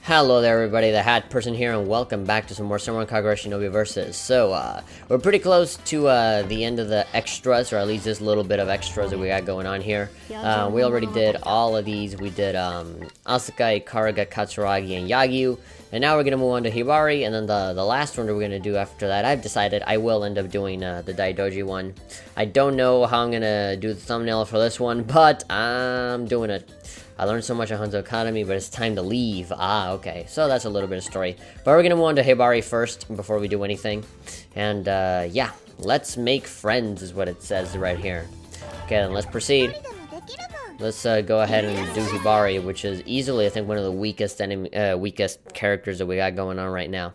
Hello there everybody, the Hat Person here, and welcome back to some more Senran Kagura Shinovi versus. So, we're pretty close to the end of the extras, or at least this little bit of extras that we got going on here. We already did all of these. We did Asuka, Karaga, Katsuragi, and Yagyu. And now we're going to move on to Hibari, and then the last one that we're going to do after that, I've decided I will end up doing the Daidoji one. I don't know how I'm going to do the thumbnail for this one, but I'm doing it. I learned so much at Hanzo Academy, but it's time to leave. Ah, okay. So that's a little bit of story. But we're gonna move on to Hibari first before we do anything. And, yeah. Let's make friends is what it says right here. Okay, then let's proceed. Let's go ahead and do Hibari, which is easily, I think, one of the weakest weakest characters that we got going on right now.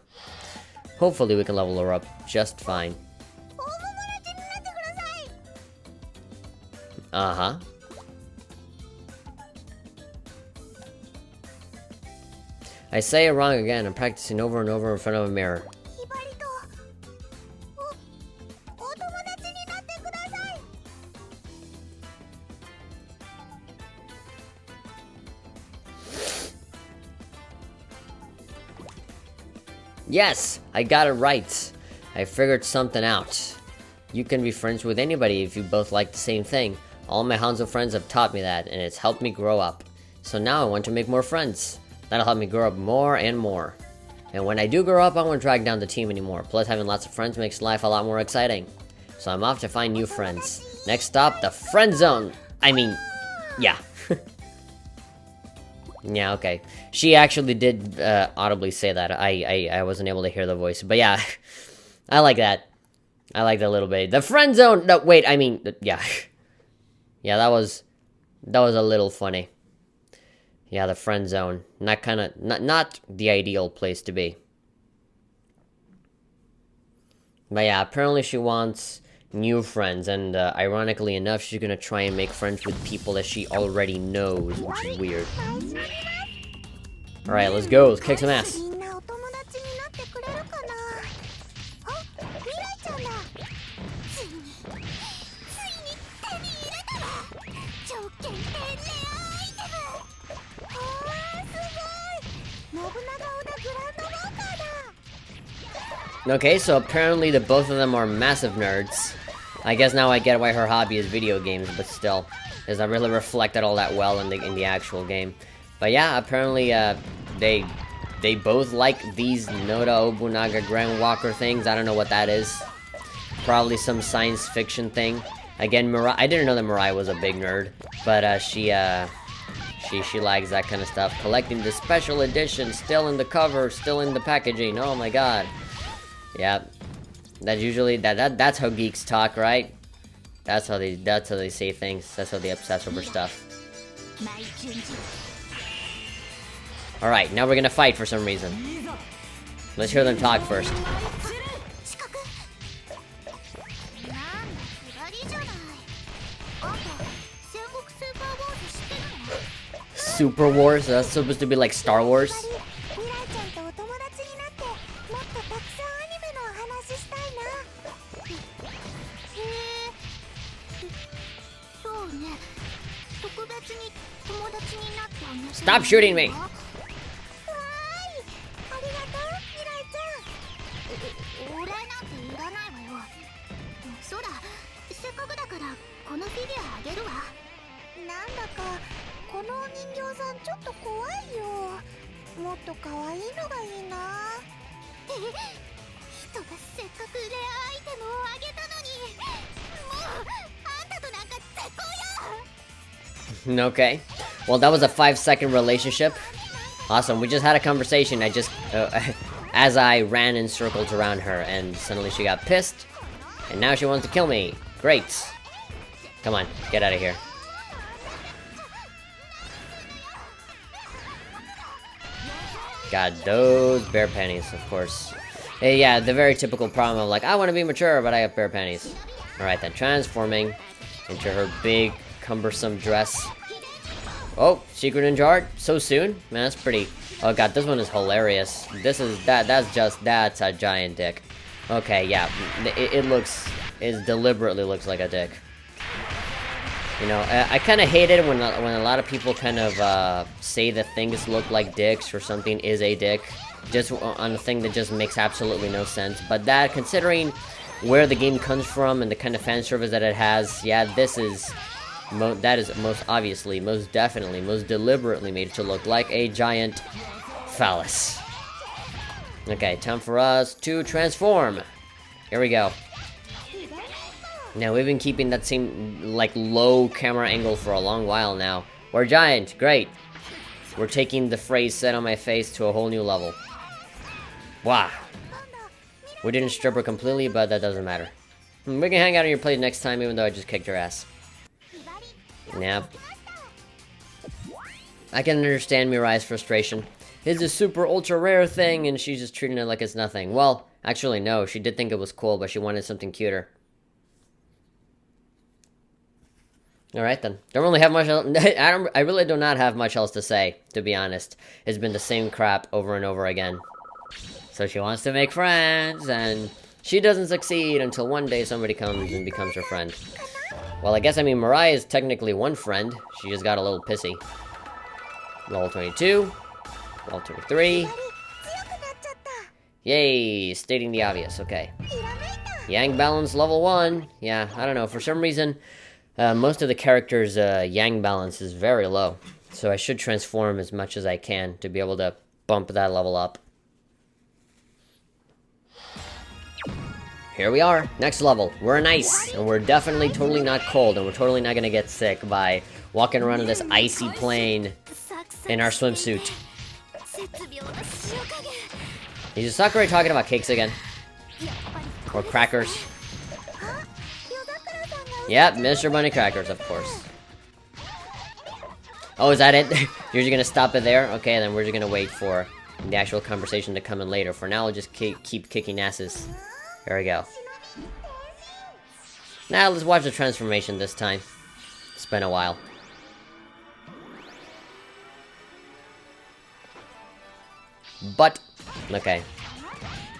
Hopefully we can level her up just fine. Uh-huh. I say it wrong again. I'm practicing over and over in front of a mirror. Yes! I got it right. I figured something out. You can be friends with anybody if you both like the same thing. All my Hanzo friends have taught me that, and it's helped me grow up. So now I want to make more friends. That'll help me grow up more and more. And when I do grow up, I won't drag down the team anymore. Plus, having lots of friends makes life a lot more exciting. So I'm off to find new friends. Next stop, the friend zone. I mean, yeah. Yeah, okay. She actually did audibly say that. I wasn't able to hear the voice. But yeah, I like that. I like that a little bit. The friend zone. No, wait, I mean, yeah. Yeah, that was a little funny. Yeah, the friend zone. Not the ideal place to be. But yeah, apparently she wants new friends, and ironically enough, she's gonna try and make friends with people that she already knows, which is weird. Alright, let's go. Let's kick some ass. Okay, so apparently the both of them are massive nerds. I guess now I get why her hobby is video games, but still, does not really reflected all that well in the actual game. But yeah, apparently they both like these Noda Obunaga Grand Walker things. I don't know what that is. Probably some science fiction thing. Again, I didn't know that Mirai was a big nerd, but she likes that kind of stuff. Collecting the special edition, still in the cover, still in the packaging. Oh my god. Yeah, that's usually that's how geeks talk, right? That's how they say things. That's how they obsess over stuff. All right, now we're gonna fight for some reason. Let's hear them talk first. Super Wars? That's supposed to be like Star Wars? Stop shooting me! Okay. Well, that was a 5-second relationship. Awesome. We just had a conversation. I just, as I ran in circles around her, and suddenly she got pissed, and now she wants to kill me. Great. Come on, get out of here. God, those bear panties, of course. Hey, yeah, the very typical problem of like, I want to be mature, but I have bear panties. Alright then, transforming into her big, cumbersome dress. Oh, secret ninja art? So soon? Man, that's pretty... Oh god, this one is hilarious. That's a giant dick. Okay, yeah, it deliberately looks like a dick. You know, I kind of hate it when a lot of people kind of say that things look like dicks or something is a dick, just on a thing that just makes absolutely no sense. But that, considering where the game comes from and the kind of fan service that it has, yeah, this is that is most obviously, most definitely, most deliberately made to look like a giant phallus. Okay, time for us to transform. Here we go. Now, we've been keeping that same, like, low camera angle for a long while now. We're giant, great. We're taking the phrase "set on my face" to a whole new level. Wow. We didn't strip her completely, but that doesn't matter. We can hang out on your plate next time, even though I just kicked your ass. Nah. I can understand Mirai's frustration. It's a super ultra rare thing, and she's just treating it like it's nothing. Well, actually, no. She did think it was cool, but she wanted something cuter. Alright then. Don't really have much else. I really do not have much else to say, to be honest. It's been the same crap over and over again. So she wants to make friends, and she doesn't succeed until one day somebody comes and becomes her friend. Well, I guess, I mean, Mirai is technically one friend. She just got a little pissy. Level 22. Level 23. Yay! Stating the obvious, okay. Yang balance level 1. Yeah, I don't know, for some reason... most of the characters' yang balance is very low, so I should transform as much as I can to be able to bump that level up. Here we are, next level. We're in ice, and we're definitely totally not cold, and we're totally not gonna get sick by walking around on this icy plane in our swimsuit. Is Sakurai talking about cakes again? Or crackers? Yep, Mr. Bunny Crackers, of course. Oh, is that it? You're just gonna stop it there? Okay, then we're just gonna wait for the actual conversation to come in later. For now, I'll just keep kicking asses. Here we go. Now, let's watch the transformation this time. It's been a while. But, okay.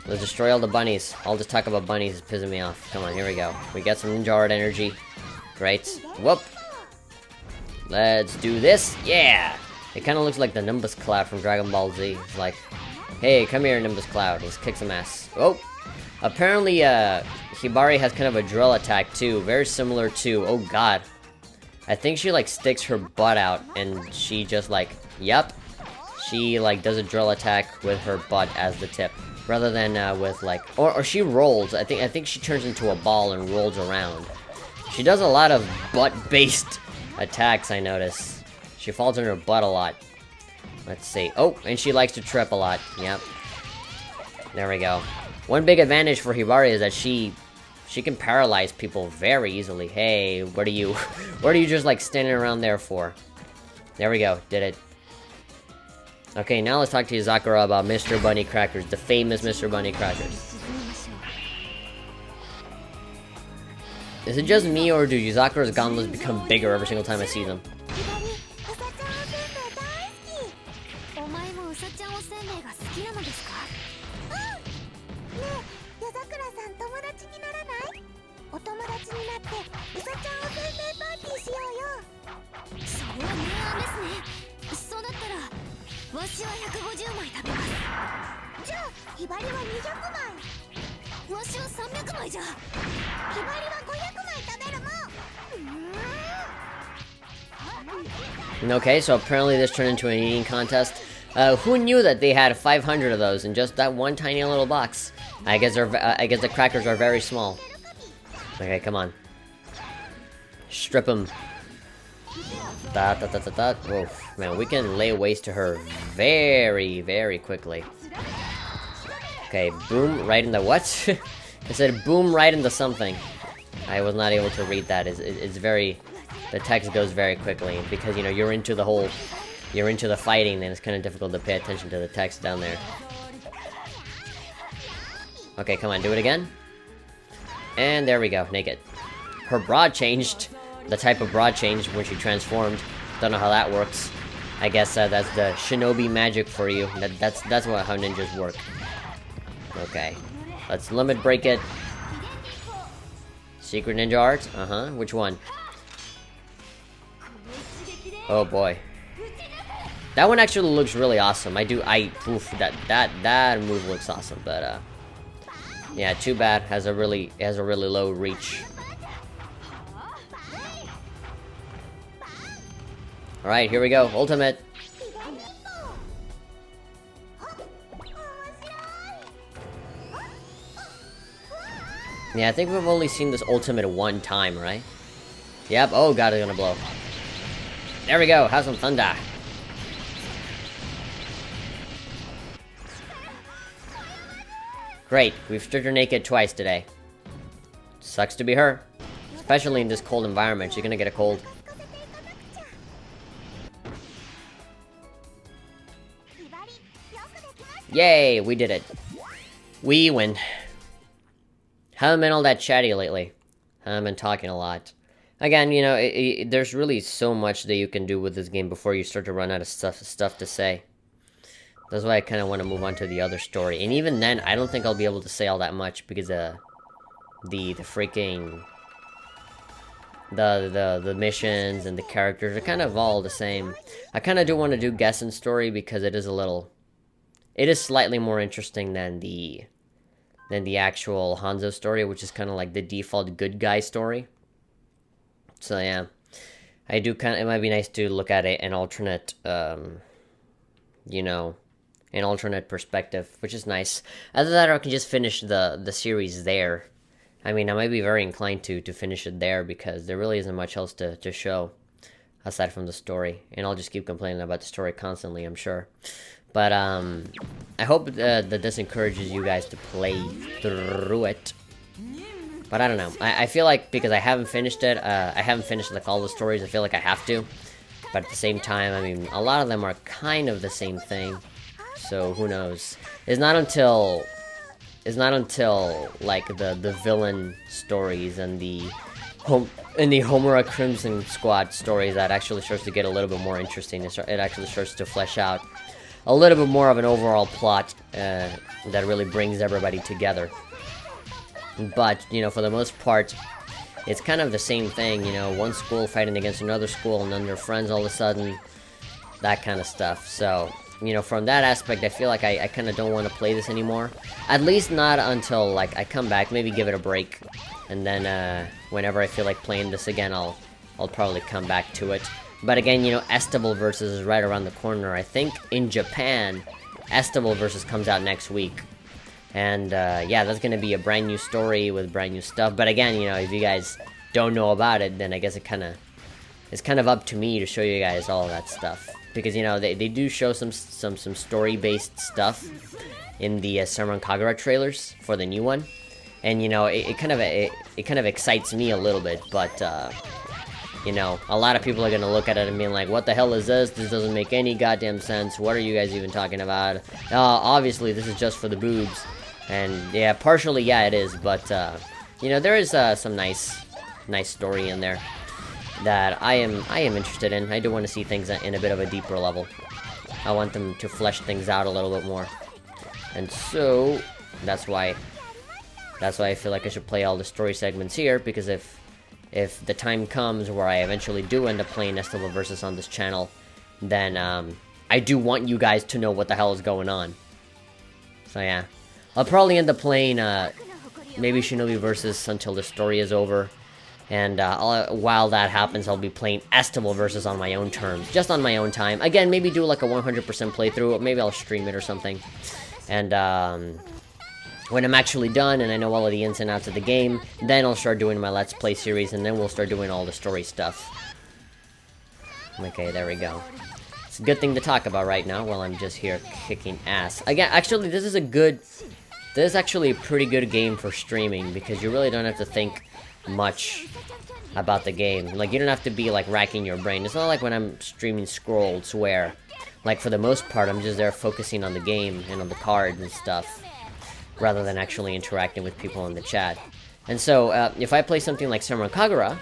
Let's destroy all the bunnies. All this talk about bunnies is pissing me off. Come on, here we go. We got some Ninja Art energy. Great. Whoop. Let's do this. Yeah! It kind of looks like the Nimbus Cloud from Dragon Ball Z. It's like, hey, come here, Nimbus Cloud. Let's kick some ass. Oh! Apparently, Hibari has kind of a drill attack, too. Very similar to... Oh, God. I think she, like, sticks her butt out, and she just, like... Yep. She, like, does a drill attack with her butt as the tip. Rather than with like, or she rolls. I think she turns into a ball and rolls around. She does a lot of butt-based attacks. I notice. She falls on her butt a lot. Let's see. Oh, and she likes to trip a lot. Yep. There we go. One big advantage for Hibari is that she can paralyze people very easily. Hey, what are you just like standing around there for? There we go. Did it. Okay, now let's talk to Sakura about Mr. Bunny Crackers, the famous Mr. Bunny Crackers. Is it just me, or do Sakura's gauntlets become bigger every single time I see them? Okay, so apparently this turned into an eating contest. Who knew that they had 500 of those in just that one tiny little box? I guess the crackers are very small. Okay, come on. Strip them. Oof, man, we can lay waste to her very, very quickly. Okay, boom, right in the what? I said boom right into something. I was not able to read that. It's very... The text goes very quickly, because, you know, you're into the fighting, and it's kind of difficult to pay attention to the text down there. Okay, come on, do it again. And there we go, naked. Her bra changed. The type of bra changed when she transformed. Don't know how that works. I guess that's the Shinobi magic for you. That's how ninjas work. Okay, let's limit break it. Secret ninja art? Which one? Oh boy. That one actually looks really awesome. Oof, that move looks awesome, but yeah, too bad. Has a really low reach. All right, here we go. Ultimate. Yeah, I think we've only seen this ultimate one time, right? Yep. Oh god, it's gonna blow. There we go. Have some thunder. Great, we've stripped her naked twice today. Sucks to be her. Especially in this cold environment, she's gonna get a cold. Yay, we did it. We win. Haven't been all that chatty lately. Haven't been talking a lot. Again, you know, there's really so much that you can do with this game before you start to run out of stuff to say. That's why I kind of want to move on to the other story. And even then, I don't think I'll be able to say all that much because the freaking the missions and the characters are kind of all the same. I kind of do want to do Gessen's story because it is slightly more interesting than the actual Hanzo story, which is kind of like the default good guy story. So yeah, it might be nice to look at it an alternate, you know, an alternate perspective, which is nice. Either that or I can just finish the series there. I mean, I might be very inclined to finish it there because there really isn't much else to show aside from the story. And I'll just keep complaining about the story constantly, I'm sure. But I hope that this encourages you guys to play through it. But I don't know. I feel like because I haven't finished it, I haven't finished like all the stories, I feel like I have to. But at the same time, I mean, a lot of them are kind of the same thing. So who knows? It's not until like the villain stories and the Homura Crimson Squad stories that actually starts to get a little bit more interesting. It actually starts to flesh out a little bit more of an overall plot that really brings everybody together. But you know, for the most part, it's kind of the same thing. You know, one school fighting against another school, and then they're friends all of a sudden. That kind of stuff. So, you know, from that aspect, I feel like I kind of don't want to play this anymore. At least not until, like, I come back, maybe give it a break. And then, whenever I feel like playing this again, I'll probably come back to it. But again, you know, Estival Versus is right around the corner. I think in Japan, Estival Versus comes out next week. And, yeah, that's going to be a brand new story with brand new stuff. But again, you know, if you guys don't know about it, then I guess it's kind of up to me to show you guys all of that stuff. Because, you know, they do show some story-based stuff in the Senran Kagura trailers for the new one. And, you know, it kind of excites me a little bit, but, you know, a lot of people are going to look at it and be like, what the hell is this? This doesn't make any goddamn sense. What are you guys even talking about? Obviously, this is just for the boobs. And, yeah, partially, yeah, it is. But, you know, there is some nice story in there that I am interested in. I do want to see things in a bit of a deeper level. I want them to flesh things out a little bit more. And so, that's why I feel like I should play all the story segments here, because if the time comes where I eventually do end up playing Estival Versus on this channel, then I do want you guys to know what the hell is going on. So yeah, I'll probably end up playing maybe Shinovi Versus until the story is over, and while that happens, I'll be playing Estival Versus on my own terms, just on my own time. Again, maybe do like a 100% playthrough, or maybe I'll stream it or something. And when I'm actually done and I know all of the ins and outs of the game, then I'll start doing my Let's Play series, and then we'll start doing all the story stuff. Okay, there we go. It's a good thing to talk about right now while I'm just here kicking ass. Again, actually, this is actually a pretty good game for streaming, because you really don't have to think much about the game. Like, you don't have to be, like, racking your brain. It's not like when I'm streaming Scrolls, where, like, for the most part, I'm just there focusing on the game and on the cards and stuff, rather than actually interacting with people in the chat. And so, if I play something like Senran Kagura,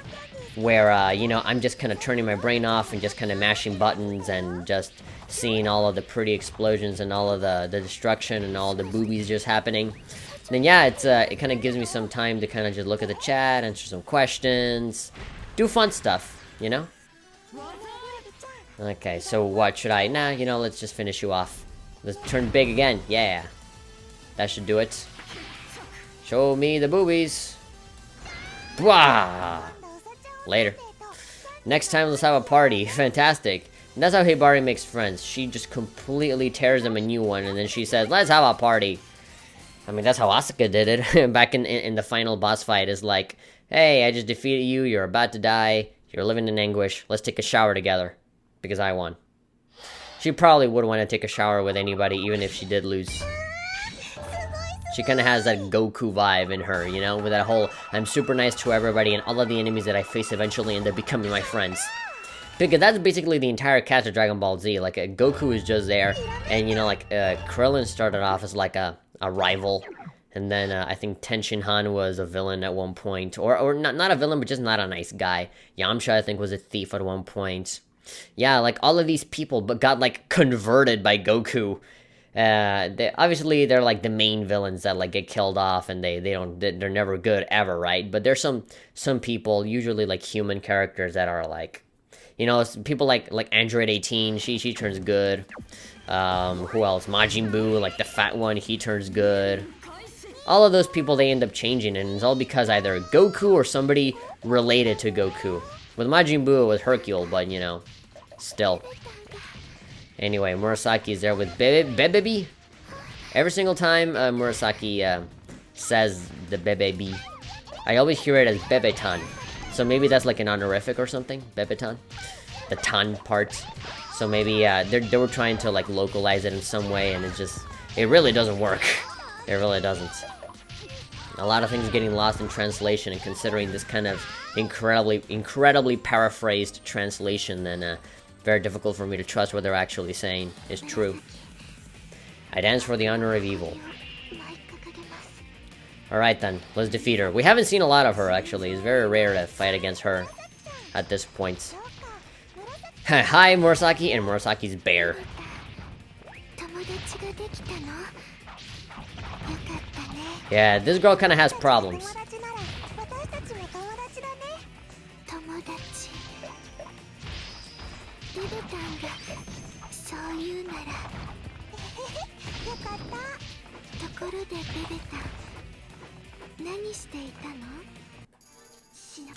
where, you know, I'm just kind of turning my brain off and just kind of mashing buttons and just seeing all of the pretty explosions and all of the destruction and all the boobies just happening, then yeah, it kind of gives me some time to kind of just look at the chat, answer some questions, do fun stuff, you know? Okay, so what should I... Nah, you know, let's just finish you off. Let's turn big again. Yeah. That should do it. Show me the boobies. Bwah! Later. Next time, let's have a party. Fantastic. And that's how Hibari makes friends. She just completely tears them a new one, and then she says, let's have a party. I mean, that's how Asuka did it. Back in the final boss fight, is like, hey, I just defeated you, you're about to die, you're living in anguish, let's take a shower together. Because I won. She probably would want to take a shower with anybody, even if she did lose. She kind of has that Goku vibe in her, you know? With that whole, I'm super nice to everybody, and all of the enemies that I face eventually end up becoming my friends. Because that's basically the entire cast of Dragon Ball Z. Like, Goku is just there, and, you know, like, Krillin started off as, like, a rival. And then, I think Tenshin Han was a villain at one point. Or not a villain, but just not a nice guy. Yamcha, I think, was a thief at one point. Yeah, like, all of these people but got, like, converted by Goku. Obviously, they're, like, the main villains that, like, get killed off, and they're never good ever, right? But there's some people, usually, like, human characters that are, like, you know, people like Android 18, she turns good. Who else? Majin Buu, like, the fat one, he turns good. All of those people, they end up changing, and it's all because either Goku or somebody related to Goku. With Majin Buu, it was Hercule, but, you know, still. Anyway, Murasaki is there with Bebebi. Every single time Murasaki says the Bebebi, I always hear it as Bebetan. So maybe that's like an honorific or something? Bebetan? The tan part. So maybe they were trying to like localize it in some way, and it really doesn't work. It really doesn't. A lot of things getting lost in translation, and considering this kind of incredibly paraphrased translation, then very difficult for me to trust what they're actually saying is true. I dance for the honor of evil. Alright then, let's defeat her. We haven't seen a lot of her, actually. It's very rare to fight against her at this point. Hi, Murasaki, and Murasaki's bear. Yeah, this girl kind of has problems.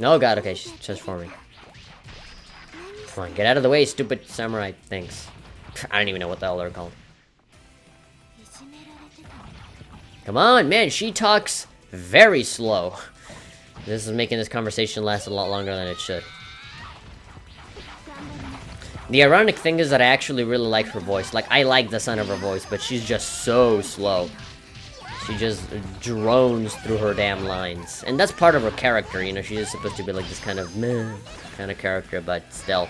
Oh god, okay, she's transforming. Come on, get out of the way, stupid samurai things. I don't even know what the hell they're called. Come on, man, she talks very slow. This is making this conversation last a lot longer than it should. The ironic thing is that I actually really like her voice. Like, I like the sound of her voice, but she's just so slow. She just drones through her damn lines. And that's part of her character, you know, she's just supposed to be like this kind of meh kind of character, but still.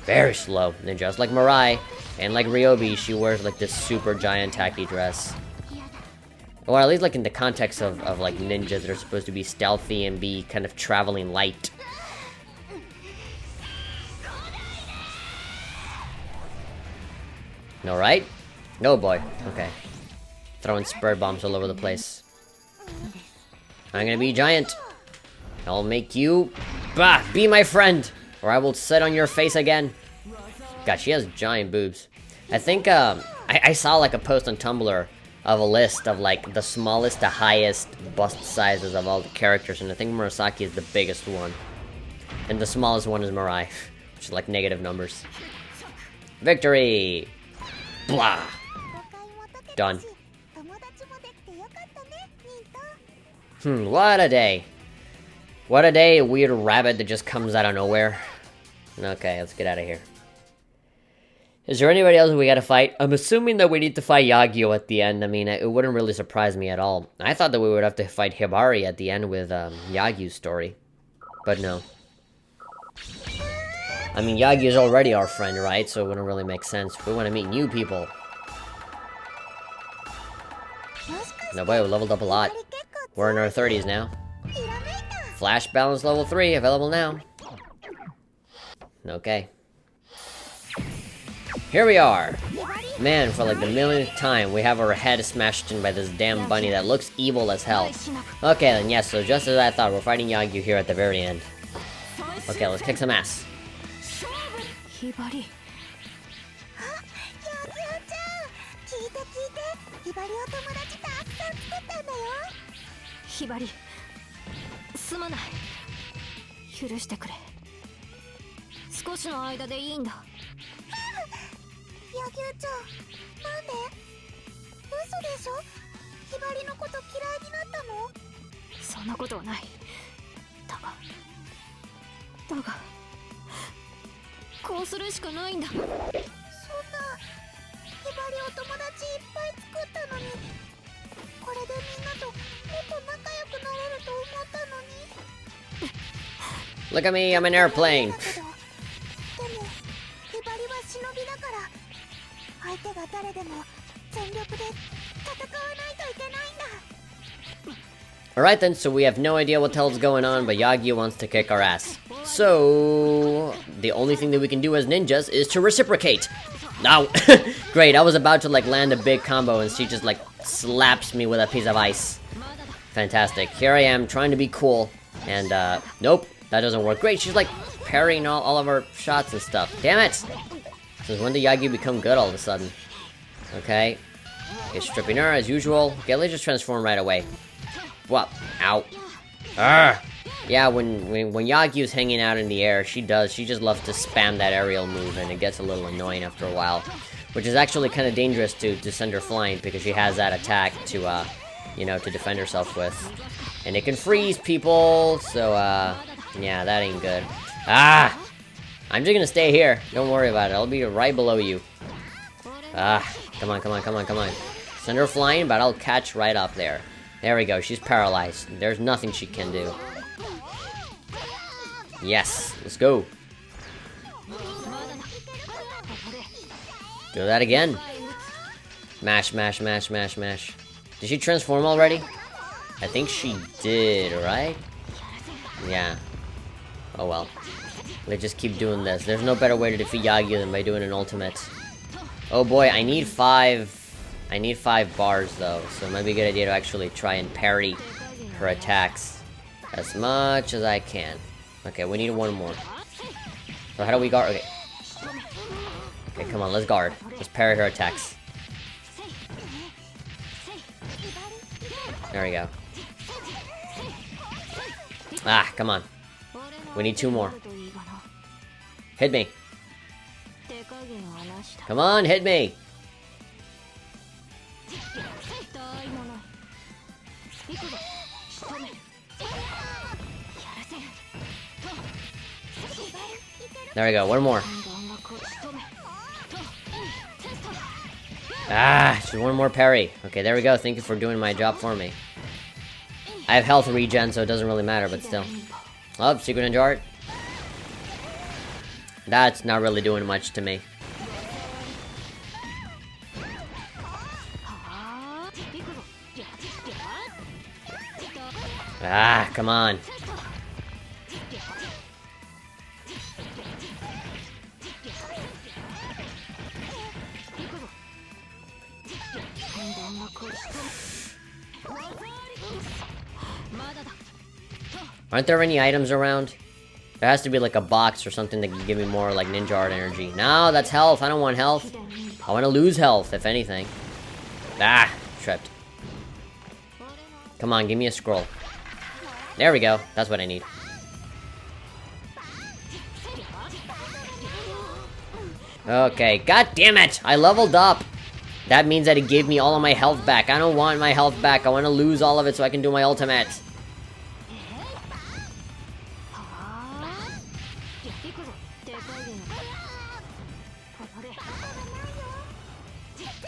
Very slow. And just like Mirai, and like Ryobi, she wears like this super giant tacky dress. Or at least like in the context of like ninjas that are supposed to be stealthy and be kind of traveling light. No, right? No, boy. Okay. Throwing spur bombs all over the place. I'm gonna be giant. I'll make you... Bah! Be my friend! Or I will sit on your face again. God, she has giant boobs. I think, I saw like a post on Tumblr of a list of like the smallest to highest bust sizes of all the characters, and I think Murasaki is the biggest one. And the smallest one is Mirai, which is like negative numbers. Victory! Blah! Done. What a day. What a day, a weird rabbit that just comes out of nowhere. Okay, let's get out of here. Is there anybody else we gotta fight? I'm assuming that we need to fight Yagyu at the end. I mean, it wouldn't really surprise me at all. I thought that we would have to fight Hibari at the end with Yagyu's story. But no. I mean, Yagyu's already our friend, right? So it wouldn't really make sense. We want to meet new people. No boy, we leveled up a lot. We're in our 30s now. Flash balance level 3, available now. Okay. Here we are. Man, for like the millionth time, we have our head smashed in by this damn bunny that looks evil as hell. Okay then, yes, so just as I thought, we're fighting Yagyu here at the very end. Okay, let's kick some ass. ひばり。あ、ヤギオちゃん、聞いて聞いて、ひばりお友達たくさん作ったんだよ。ひばり、すまない。許してくれ。少しの間でいいんだ。ヤギオちゃん、なんで？嘘でしょ？ひばりのこと嫌いになったの？そんなことはない。だがこうするしかないんだ。そんな、ひばりお友達いっぱい作ったのに、これでみんなともっと仲良くなれると思ったのに。 Look at me, I'm an airplane. でも、ひばりは忍びだから、相手が誰でも全力で戦わないといけないんだ。Alright then, so we have no idea what the hell's going on, but Yagi wants to kick our ass. So, the only thing that we can do as ninjas is to reciprocate. No! Great, I was about to like land a big combo and she just like slaps me with a piece of ice. Fantastic. Here I am, trying to be cool. And, nope, that doesn't work. Great, she's like parrying all of our shots and stuff. Damn it! Since when did Yagi become good all of a sudden? Okay. Okay, stripping her as usual. Okay, let's just transform right away. What? Ow. Arrgh. Yeah, when Yagi is hanging out in the air, she just loves to spam that aerial move, and it gets a little annoying after a while. Which is actually kind of dangerous to send her flying, because she has that attack to, you know, to defend herself with. And it can freeze people, so, yeah, that ain't good. Ah! I'm just gonna stay here. Don't worry about it. I'll be right below you. Ah, come on, come on, come on, come on. Send her flying, but I'll catch right up there. There we go, she's paralyzed. There's nothing she can do. Yes, let's go. Do that again. Mash, mash, mash, mash, mash. Did she transform already? I think she did, right? Yeah. Oh well. Let's just keep doing this. There's no better way to defeat Yagi than by doing an ultimate. Oh boy, I need 5 bars though, so it might be a good idea to actually try and parry her attacks as much as I can. Okay, we need one more. So how do we guard? Okay. Okay, come on, let's guard. Let's parry her attacks. There we go. Ah, come on. We need 2 more. Hit me. Come on, hit me. There we go, one more. Ah, just one more parry. Okay, there we go. Thank you for doing my job for me. I have health regen, so it doesn't really matter, but still. Oh, secret ninja art. That's not really doing much to me. Ah, come on. Aren't there any items around? There has to be like a box or something that can give me more like ninja art energy. No, that's health. I don't want health. I want to lose health, if anything. Ah, tripped. Come on, give me a scroll. There we go. That's what I need. Okay, god damn it! I leveled up! That means that it gave me all of my health back. I don't want my health back. I want to lose all of it so I can do my ultimate.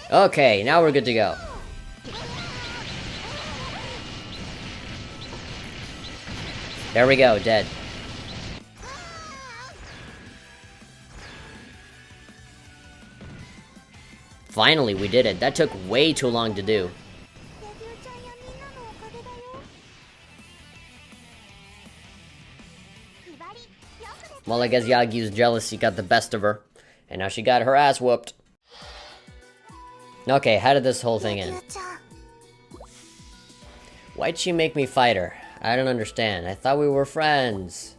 Okay, now we're good to go. There we go, dead. Finally, we did it. That took way too long to do. Well, I guess Yagi's jealousy got the best of her. And now she got her ass whooped. Okay, how did this whole thing end? Why'd she make me fight her? I don't understand. I thought we were friends.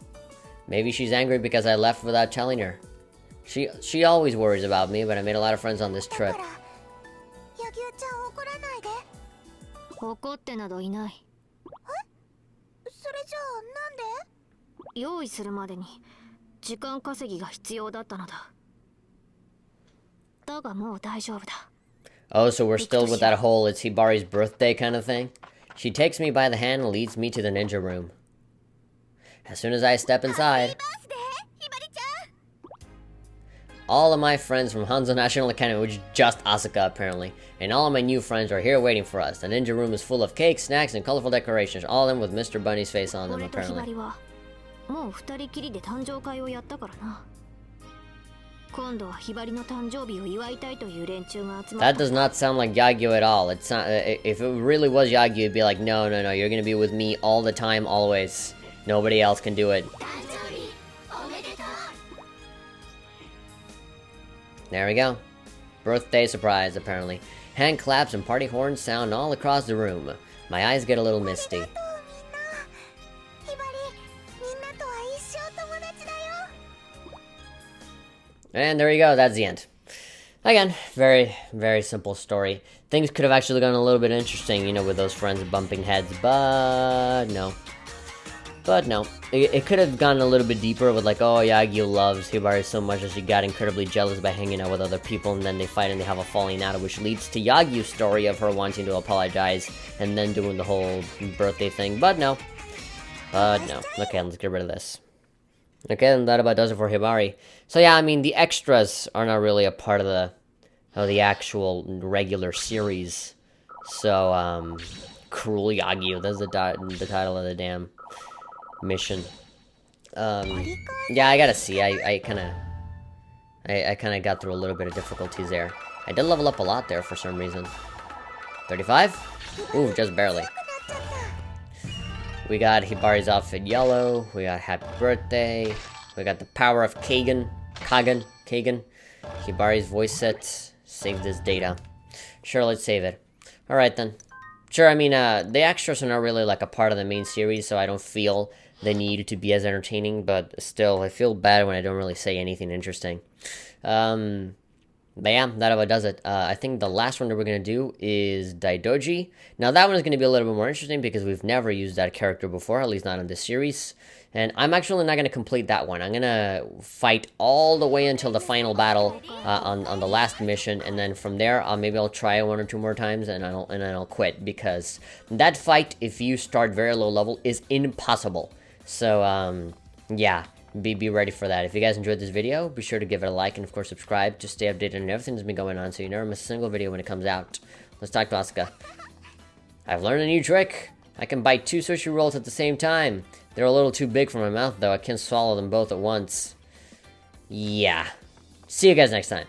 Maybe she's angry because I left without telling her. She always worries about me, but I made a lot of friends on this trip. ほら柳生ちゃん怒らないで。怒ってなどいない。それじゃあなんで？用意するまでに時間稼ぎが必要だったのだ。だがもう大丈夫だ。 Oh, so we're still with that whole it's Hibari's birthday kind of thing? She takes me by the hand and leads me to the ninja room. As soon as I step inside, all of my friends from Hanzo National Academy, which is just Asuka apparently, and all of my new friends are here waiting for us. The ninja room is full of cakes, snacks, and colorful decorations, all of them with Mr. Bunny's face on them apparently. もう二人きりで誕生会をやったからな。今度はひばりの誕生日を祝いたいという連中が集まった。 That does not sound like Yagyu at all. It's not, if it really was Yagyu, it'd be like, no, you're gonna be with me all the time, always. Nobody else can do it. There we go. Birthday surprise, apparently. Hand claps and party horns sound all across the room. My eyes get a little misty. And there you go, that's the end. Again, very, very simple story. Things could have actually gone a little bit interesting, you know, with those friends bumping heads, but no. But no. It could have gone a little bit deeper with like, oh, Yagyu loves Hibari so much that she got incredibly jealous by hanging out with other people, and then they fight and they have a falling out, which leads to Yagyu's story of her wanting to apologize and then doing the whole birthday thing, but no. No. Okay, let's get rid of this. Okay, and that about does it for Hibari. So yeah, I mean, the extras are not really a part of the actual regular series. So, Cruel Yagyu, that's the title of the damn mission. Yeah, I gotta see, I kinda got through a little bit of difficulties there. I did level up a lot there for some reason. 35? Ooh, just barely. We got Hibari's outfit yellow, we got happy birthday, we got the power of Kagan. Hibari's voice set, save this data. Sure, let's save it. Alright then. Sure, I mean, the extras are not really like a part of the main series, so I don't feel the need to be as entertaining, but still, I feel bad when I don't really say anything interesting. But yeah, that about does it. I think the last one that we're going to do is Daidoji. Now that one is going to be a little bit more interesting because we've never used that character before, at least not in this series. And I'm actually not going to complete that one. I'm going to fight all the way until the final battle on the last mission, and then from there, maybe I'll try it 1 or 2 more times, and then I'll quit, because that fight, if you start very low level, is impossible. So, yeah. Be ready for that. If you guys enjoyed this video, be sure to give it a like and of course subscribe to stay updated on everything that's been going on so you never miss a single video when it comes out. Let's talk to Asuka. I've learned a new trick. I can bite 2 sushi rolls at the same time. They're a little too big for my mouth though. I can't swallow them both at once. Yeah. See you guys next time.